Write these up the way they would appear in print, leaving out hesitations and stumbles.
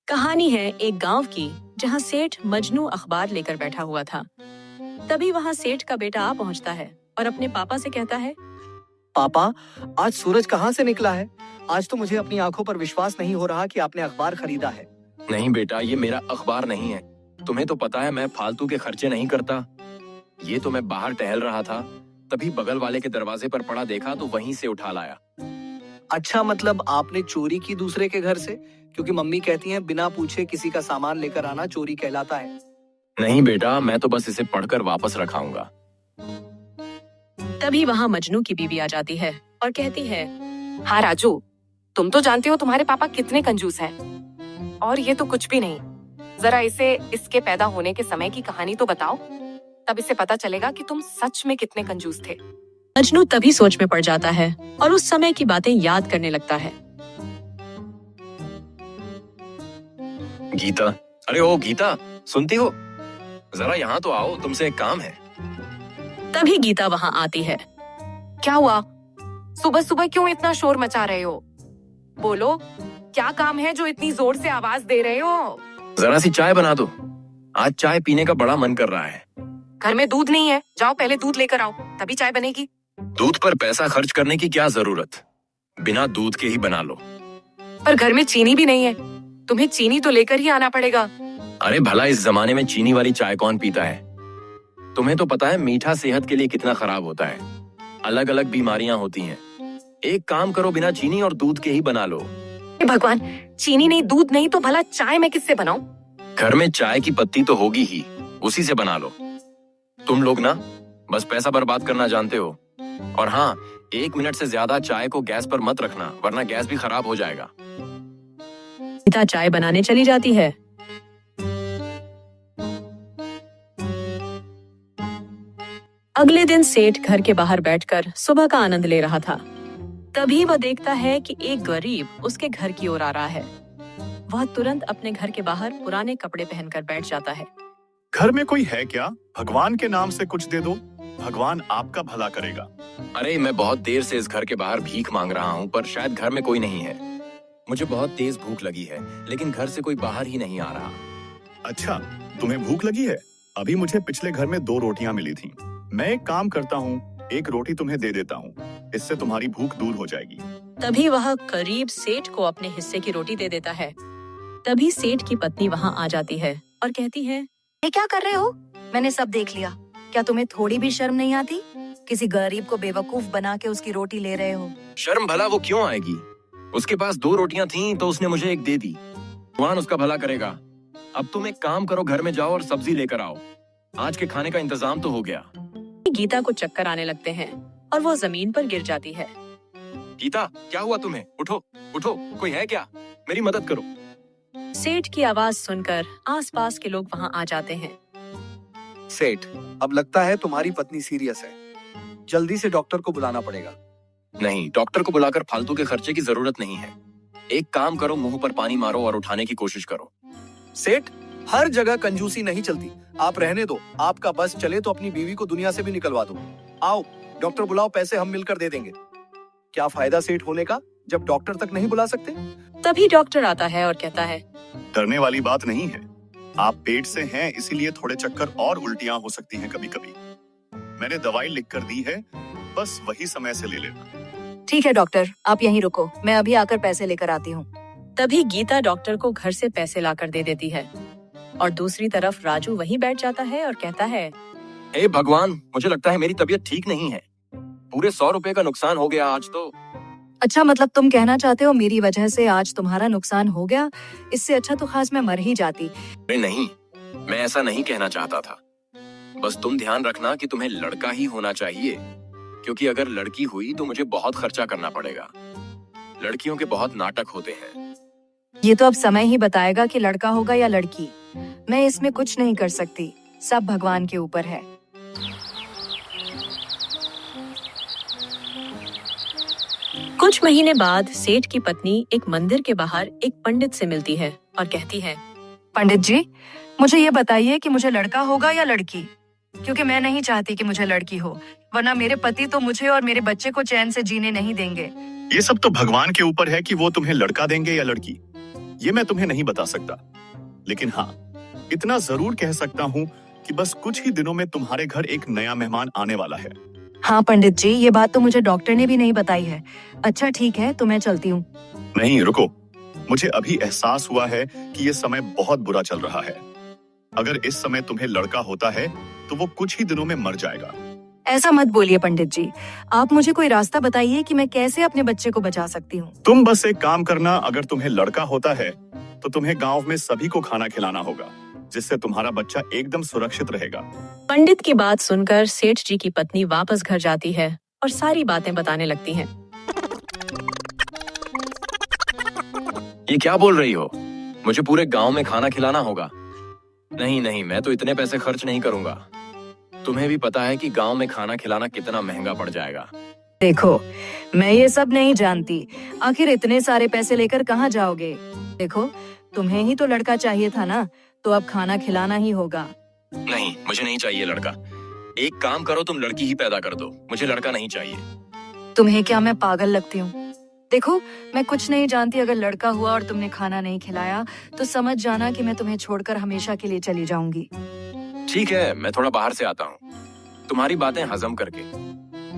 कहानी है एक गांव की जहां सेठ मजनू अखबार लेकर बैठा हुआ था। तभी वहां सेठ का बेटा आ पहुंचता है और अपने पापा से कहता है, पापा, आज सूरज कहाँ से निकला है? आज तो मुझे अपनी आंखों पर विश्वास नहीं हो रहा कि आपने अखबार खरीदा है। नहीं बेटा, ये मेरा अखबार नहीं है। तुम्हें तो पता है मैं फालतू के खर्चे नहीं करता। ये तो मैं बाहर टहल रहा था, तभी बगल वाले के दरवाजे पर पड़ा देखा तो वहीं से उठा लाया। अच्छा, मतलब आपने चोरी की दूसरे के घर से? क्योंकि मम्मी कहती हैं बिना पूछे किसी का सामान लेकर आना चोरी कहलाता है। नहीं बेटा, मैं तो बस इसे पढ़कर वापस रखाऊंगा। तभी वहां मजनू की बीवी आ जाती है और कहती है, हाँ राजू, तुम तो जानते हो तुम्हारे पापा कितने कंजूस हैं। और ये तो कुछ भी नहीं। जरा इसे इसके पैदा होने के समय की कहानी तो बताओ, तब इसे पता चलेगा कि तुम सच में कितने कंजूस थे। मजनू तभी सोच में पड़ जाता है और उस समय की बातें याद करने लगता है। गीता, अरे ओ गीता, सुनती हो? जरा यहाँ तो आओ, तुमसे एक काम है। तभी गीता वहां आती है। क्या हुआ? सुबह सुबह क्यों इतना शोर मचा रहे हो? बोलो, क्या काम है जो इतनी जोर से आवाज दे रहे हो? जरा सी चाय बना दो, आज चाय पीने का बड़ा मन कर रहा है। घर में दूध नहीं है, जाओ पहले दूध लेकर आओ, तभी चाय बनेगी। दूध पर पैसा खर्च करने की क्या जरूरत, बिना दूध के ही बना लो। पर घर में चीनी भी नहीं है, तुम्हें चीनी तो लेकर ही आना पड़ेगा। अरे भला इस जमाने में चीनी वाली चाय कौन पीता है? तुम्हें तो पता है मीठा सेहत के लिए कितना खराब होता है, अलग अलग बीमारियां होती हैं। एक काम करो, बिना चीनी और दूध के ही बना लो। भगवान, चीनी नहीं दूध नहीं तो भला चाय मैं किससे बनाऊं? घर में चाय की पत्ती तो होगी ही, उसी से बना लो। तुम लोग ना बस पैसा बर्बाद करना जानते हो। और हाँ, 1 मिनट से ज्यादा चाय को गैस पर मत रखना, वरना गैस भी खराब हो जाएगा। गीता चाय बनाने चली जाती है। अगले दिन सेठ घर के बाहर बैठकर सुबह का आनंद ले रहा था। तभी वह देखता है कि एक गरीब उसके घर की ओर आ रहा है। वह तुरंत अपने घर के बाहर पुराने कपड़े पहनकर बैठ जाता है। घर में कोई है क्या? भगवान के नाम से कुछ दे दो, भगवान आपका भला करेगा। अरे मैं बहुत देर से इस घर के बाहर भीख मांग रहा हूँ, पर शायद घर में कोई नहीं है। मुझे बहुत तेज भूख लगी है, लेकिन घर से कोई बाहर ही नहीं आ रहा। अच्छा, तुम्हें भूख लगी है? अभी मुझे पिछले घर में 2 रोटियां मिली थी। मैं एक काम करता हूँ, एक रोटी तुम्हें दे देता हूँ, इससे तुम्हारी भूख दूर हो जाएगी। तभी वह करीब सेठ को अपने हिस्से की रोटी दे देता है। तभी सेठ की पत्नी वहां आ जाती है और कहती है, ये क्या कर रहे हो? मैंने सब देख लिया। क्या तुम्हें थोड़ी भी शर्म नहीं आती? किसी गरीब को बेवकूफ बना के उसकी रोटी ले रहे हो। शर्म भला वो क्यों आएगी? उसके पास 2 रोटियां थीं तो उसने मुझे एक दे दी। भगवान उसका भला करेगा। अब तुम एक काम करो, घर में जाओ और सब्जी लेकर आओ। आज के खाने का इंतजाम तो हो गया। गीता को चक्कर आने लगते हैं और वो जमीन पर गिर जाती है। गीता, क्या हुआ तुम्हें? उठो उठो, कोई है क्या? मेरी मदद करो। सेठ की आवाज सुनकर आसपास के लोग वहां आ जाते हैं। सेठ, अब लगता है तुम्हारी पत्नी सीरियस है। जल्दी से डॉक्टर को बुलाना पड़ेगा। नहीं, डॉक्टर को बुलाकर फालतू के खर्चे की जरूरत नहीं है। एक काम करो, मुंह पर पानी मारो और उठाने की कोशिश करो। सेठ, हर जगह कंजूसी नहीं चलती। आप रहने दो, आपका बस चले तो अपनी बीवी को दुनिया से भी निकलवा दो। आओ, डॉक्टर बुलाओ, पैसे हम मिलकर दे देंगे। क्या फायदा सेठ होने का जब डॉक्टर तक नहीं बुला सकते? तभी डॉक्टर आता है और कहता है, डरने वाली बात नहीं है। आप पेट से हैं, इसीलिए थोड़े चक्कर और उल्टियां हो सकती हैं कभी कभी। मैंने दवाई लिख कर दी है, बस वही समय से ले लेना। ठीक है डॉक्टर, आप यहीं रुको, मैं अभी आकर पैसे लेकर आती हूँ। तभी गीता डॉक्टर को घर से पैसे लाकर दे देती है और दूसरी तरफ राजू वहीं बैठ जाता है और कहता है, हे भगवान, मुझे लगता है मेरी तबीयत ठीक नहीं है। पूरे 100 रुपए का नुकसान हो गया आज तो। अच्छा, मतलब तुम कहना चाहते हो मेरी वजह से आज तुम्हारा नुकसान हो गया? इससे अच्छा तो खास मैं मर ही जाती। अरे नहीं, मैं ऐसा नहीं कहना चाहता था। बस तुम ध्यान रखना कि तुम्हें लड़का ही होना चाहिए, क्योंकि अगर लड़की हुई तो मुझे बहुत खर्चा करना पड़ेगा। लड़कियों के बहुत नाटक होते हैं। ये तो अब समय ही बताएगा कि लड़का होगा या लड़की। मैं इसमें कुछ नहीं कर सकती, सब भगवान के ऊपर है। कुछ महीने बाद सेठ की पत्नी एक मंदिर के बाहर एक पंडित से मिलती है और कहती है, पंडित जी, मुझे ये बताइए कि मुझे लड़का होगा या लड़की? क्योंकि मैं नहीं चाहती कि मुझे लड़की हो, वरना मेरे पति तो मुझे और मेरे बच्चे को चैन से जीने नहीं देंगे। ये सब तो भगवान के ऊपर है कि वो तुम्हें लड़का देंगे या लड़की। ये मैं तुम्हें नहीं बता सकता, लेकिन हाँ, इतना जरूर कह सकता हूँ कि बस कुछ ही दिनों में तुम्हारे घर एक नया मेहमान आने वाला है। हाँ पंडित जी, ये बात तो मुझे डॉक्टर ने भी नहीं बताई है। अच्छा ठीक है, तो मैं चलती हूँ। नहीं रुको, मुझे अभी एहसास हुआ है कि ये समय बहुत बुरा चल रहा है। अगर इस समय तुम्हें लड़का होता है तो वो कुछ ही दिनों में मर जाएगा। ऐसा मत बोलिए पंडित जी, आप मुझे कोई रास्ता बताइए कि मैं कैसे अपने बच्चे को बचा सकती हूँ। तुम बस एक काम करना, अगर तुम्हें लड़का होता है तो तुम्हें गांव में सभी को खाना खिलाना होगा, जिससे तुम्हारा बच्चा एकदम सुरक्षित रहेगा। पंडित की बात सुनकर सेठ जी की पत्नी वापस घर जाती है और सारी बातें बताने लगती हैं। ये क्या बोल रही हो? मुझे पूरे गांव में खाना खिलाना होगा? नहीं नहीं, मैं तो इतने पैसे खर्च नहीं करूंगा। तुम्हें भी पता है कि गांव में खाना खिलाना कितना महंगा पड़ जाएगा। देखो, मैं ये सब नहीं जानती, आखिर इतने सारे पैसे लेकर कहाँ जाओगे? देखो, तुम्हें ही तो लड़का चाहिए था ना, तो अब खाना खिलाना ही होगा। नहीं, मुझे नहीं चाहिए लड़का। एक काम करो, तुम लड़की ही पैदा कर दो, मुझे लड़का नहीं चाहिए। तुम्हें क्या मैं पागल लगती हूँ? देखो, मैं कुछ नहीं जानती, अगर लड़का हुआ और तुमने खाना नहीं खिलाया तो समझ जाना कि मैं तुम्हें छोड़कर हमेशा के लिए चली जाऊंगी। ठीक है, मैं थोड़ा बाहर से आता हूँ तुम्हारी बातें हजम करके।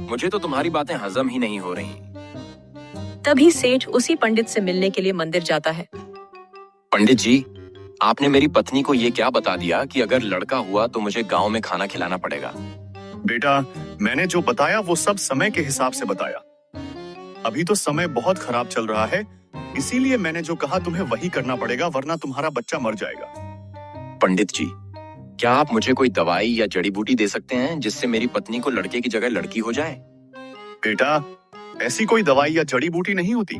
मुझे तो तुम्हारी बातें हजम ही नहीं हो रही। तभी सेठ उसी पंडित से मिलने के लिए मंदिर जाता है। पंडित जी, आपने मेरी पत्नी को ये क्या बता दिया कि अगर लड़का हुआ तो मुझे गांव में खाना खिलाना पड़ेगा? बेटा, मैंने जो बताया वो सब समय के हिसाब से बताया। अभी तो समय बहुत खराब चल रहा है, इसीलिए मैंने जो कहा तुम्हें वही करना पड़ेगा, वरना तुम्हारा बच्चा मर जाएगा। पंडित जी, क्या आप मुझे कोई दवाई या जड़ी बूटी दे सकते हैं जिससे मेरी पत्नी को लड़के की जगह लड़की हो जाए? बेटा, ऐसी कोई दवाई या जड़ी बूटी नहीं होती।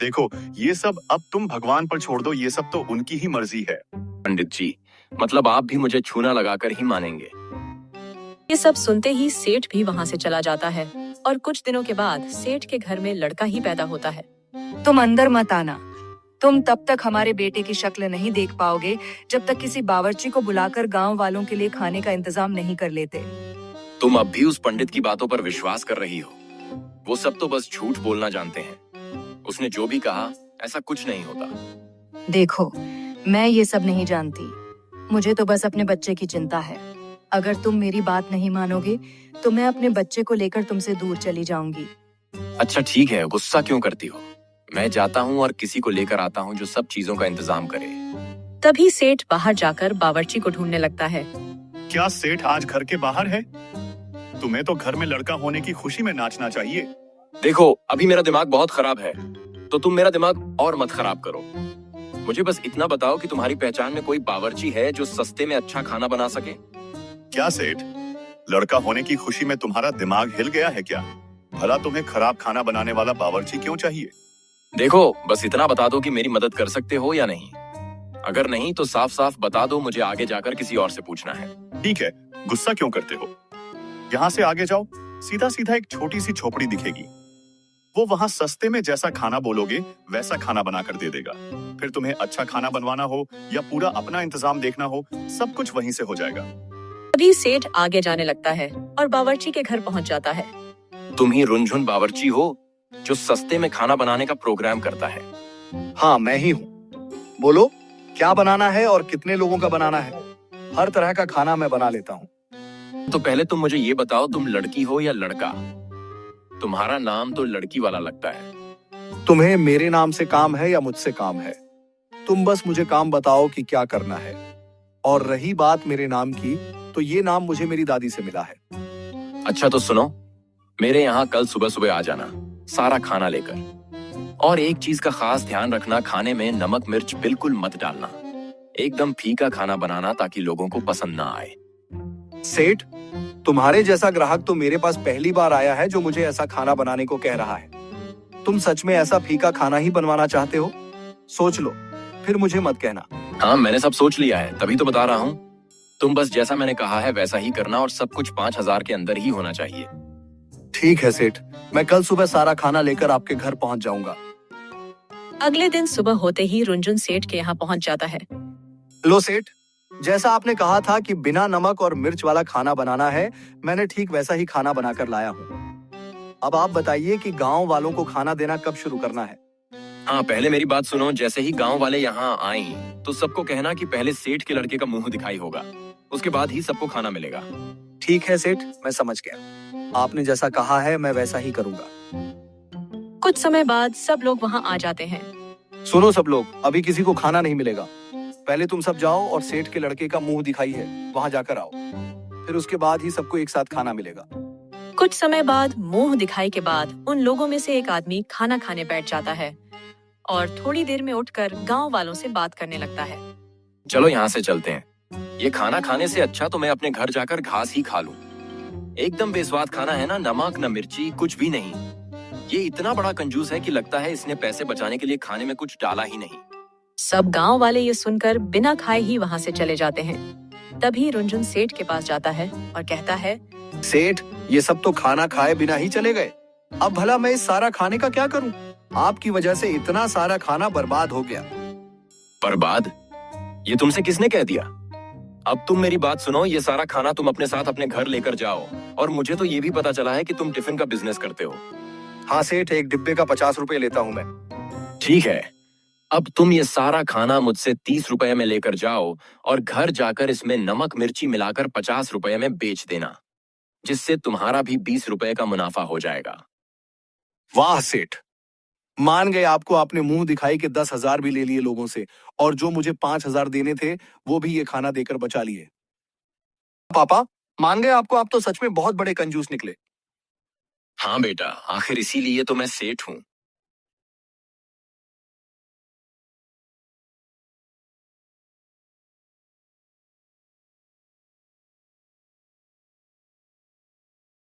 देखो, ये सब अब तुम भगवान पर छोड़ दो, ये सब तो उनकी ही मर्जी है। पंडित जी, मतलब आप भी मुझे छूना लगाकर ही मानेंगे? ये सब सुनते ही सेठ भी वहाँ से चला जाता है और कुछ दिनों के बाद सेठ के घर में लड़का ही पैदा होता है। तुम अंदर मत आना, तुम तब तक हमारे बेटे की शक्ल नहीं देख पाओगे जब तक किसी बावर्ची को बुलाकर गांव वालों के लिए खाने का इंतजाम नहीं कर लेते। तुम अब भी उस पंडित की बातों पर विश्वास कर रही हो? वो सब तो बस झूठ बोलना जानते हैं। उसने जो भी कहा, ऐसा कुछ नहीं होता। देखो, मैं ये सब नहीं जानती, मुझे तो बस अपने बच्चे की चिंता है। अगर तुम मेरी बात नहीं मानोगे तो मैं अपने बच्चे को लेकर तुमसे दूर चली जाऊंगी। अच्छा ठीक है, गुस्सा क्यों करती हो? मैं जाता हूँ और किसी को लेकर आता हूँ जो सब चीजों का इंतजाम करे। तभी सेठ बाहर जाकर बावर्ची को ढूंढने लगता है। क्या सेठ आज घर के बाहर है? तुम्हें तो घर में लड़का होने की खुशी में नाचना चाहिए। देखो, अभी मेरा दिमाग बहुत खराब है, तो तुम मेरा दिमाग और मत खराब करो। मुझे बस इतना बताओ कि तुम्हारी पहचान में कोई बावर्ची है जो सस्ते में अच्छा खाना बना सके? क्या सेठ, लड़का होने की खुशी में तुम्हारा दिमाग हिल गया है क्या? भला तुम्हें खराब खाना बनाने वाला बावर्ची क्यों चाहिए? देखो, बस इतना बता दो कि मेरी मदद कर सकते हो या नहीं। अगर नहीं तो साफ साफ बता दो, मुझे आगे जाकर किसी और से पूछना है। ठीक है, गुस्सा क्यों करते हो? यहाँ से आगे जाओ, सीधा सीधा एक छोटी सी झोपड़ी दिखेगी। वो वहाँ सस्ते में जैसा खाना बोलोगे वैसा खाना बनाकर दे देगा। फिर तुम्हें अच्छा खाना बनवाना हो या पूरा अपना इंतजाम देखना हो, सब कुछ वहीं से हो जाएगा। तभी सेठ आगे जाने लगता है और बावर्ची के घर पहुँच जाता है। तुम ही रुनझुन बावर्ची हो जो सस्ते में खाना बनाने का प्रोग्राम करता है? हाँ, मैं ही हूँ। बोलो, क्या बनाना है और कितने लोगों का बनाना है? हर तरह का खाना मैं बना लेता हूँ। तो पहले तुम मुझे ये बताओ, तुम लड़की हो या लड़का? तुम्हारा नाम तो लड़की वाला लगता है। तुम्हें मेरे नाम से काम है या मुझसे काम है? तुम बस मुझे काम बताओ कि क्या करना है। और रही बात मेरे नाम की, तो ये नाम मुझे मेरी दादी से मिला है। अच्छा तो सुनो, मेरे यहाँ कल सुबह सुबह आ जाना सारा खाना लेकर। और एक चीज का खास ध्यान रखना, खाने में नमक मिर्च बिल्कुल मत डालना। एकदम फीका खाना बनाना ताकि लोगों को पसंद ना आए। सेठ, तुम्हारे जैसा ग्राहक तो मेरे पास पहली बार आया है जो मुझे ऐसा खाना बनाने को कह रहा है। तुम सच में ऐसा फीका खाना ही बनवाना चाहते हो? सोच लो, फिर मुझे मत कहना। हाँ, मैंने सब सोच लिया है, तभी तो बता रहा हूँ। तुम बस जैसा मैंने कहा है वैसा ही करना और सब कुछ 5000 के अंदर ही होना चाहिए। ठीक है सेठ, मैं कल सुबह सारा खाना लेकर आपके घर पहुंच जाऊंगा। अगले दिन सुबह होते ही रुनझुन सेठ के यहाँ पहुँच जाता है। लो सेठ, जैसा आपने कहा था कि बिना नमक और मिर्च वाला खाना बनाना है, मैंने ठीक वैसा ही खाना बनाकर लाया हूँ। अब आप बताइए कि गांव वालों को खाना देना कब शुरू करना है? हाँ, पहले मेरी बात सुनो। जैसे ही गांव वाले यहाँ आई तो सबको कहना कि पहले सेठ के लड़के का मुंह दिखाई होगा, उसके बाद ही सबको खाना मिलेगा। ठीक है सेठ, मैं समझ गया। आपने जैसा कहा है मैं वैसा ही करूंगा। कुछ समय बाद सब लोग वहाँ आ जाते हैं। सुनो सब लोग, अभी किसी को खाना नहीं मिलेगा। पहले तुम सब जाओ और सेठ के लड़के का मुंह दिखाई है वहां जाकर आओ, फिर उसके बाद ही सबको एक साथ खाना मिलेगा। कुछ समय बाद मुंह दिखाई के बाद उन लोगों में से एक आदमी खाना खाने बैठ जाता है और थोड़ी देर में उठकर गांव वालों से बात करने लगता है। चलो यहाँ से चलते हैं। ये खाना खाने से अच्छा तो मैं अपने घर जाकर घास ही खा लूं। एकदम बेस्वाद खाना है ना, नमक न मिर्ची, कुछ भी नहीं। ये इतना बड़ा कंजूस है कि लगता है इसने पैसे बचाने के लिए खाने में कुछ डाला ही नहीं। सब गांव वाले ये सुनकर बिना खाए ही वहाँ से चले जाते हैं। तभी रुंझुन सेठ के पास जाता है और कहता है, सेठ, ये सब तो खाना खाए बिना ही चले गए। अब भला मैं इस सारा खाने का क्या करूं? आपकी वजह से इतना सारा खाना बर्बाद हो गया। बर्बाद? ये तुमसे किसने कह दिया? अब तुम मेरी बात सुनो। ये सारा खाना तुम अपने साथ अपने घर लेकर जाओ। और मुझे तो ये भी पता चला है कि तुम टिफिन का बिजनेस करते हो। हाँ सेठ, एक डिब्बे का 50 रुपए लेता हूँ मैं। ठीक है, अब तुम ये सारा खाना मुझसे 30 रुपए में लेकर जाओ और घर जाकर इसमें नमक मिर्ची मिलाकर 50 रुपए में बेच देना, जिससे तुम्हारा भी 20 रुपए का मुनाफा हो जाएगा। वाह सेठ, मान गए आपको। आपने मुंह दिखाई के 10,000 भी ले लिए लोगों से, और जो मुझे 5,000 देने थे वो भी ये खाना देकर बचा लिए। पापा, मान गए आपको। आप तो सच में बहुत बड़े कंजूस निकले। हाँ बेटा, आखिर इसीलिए तो मैं सेठ हूँ।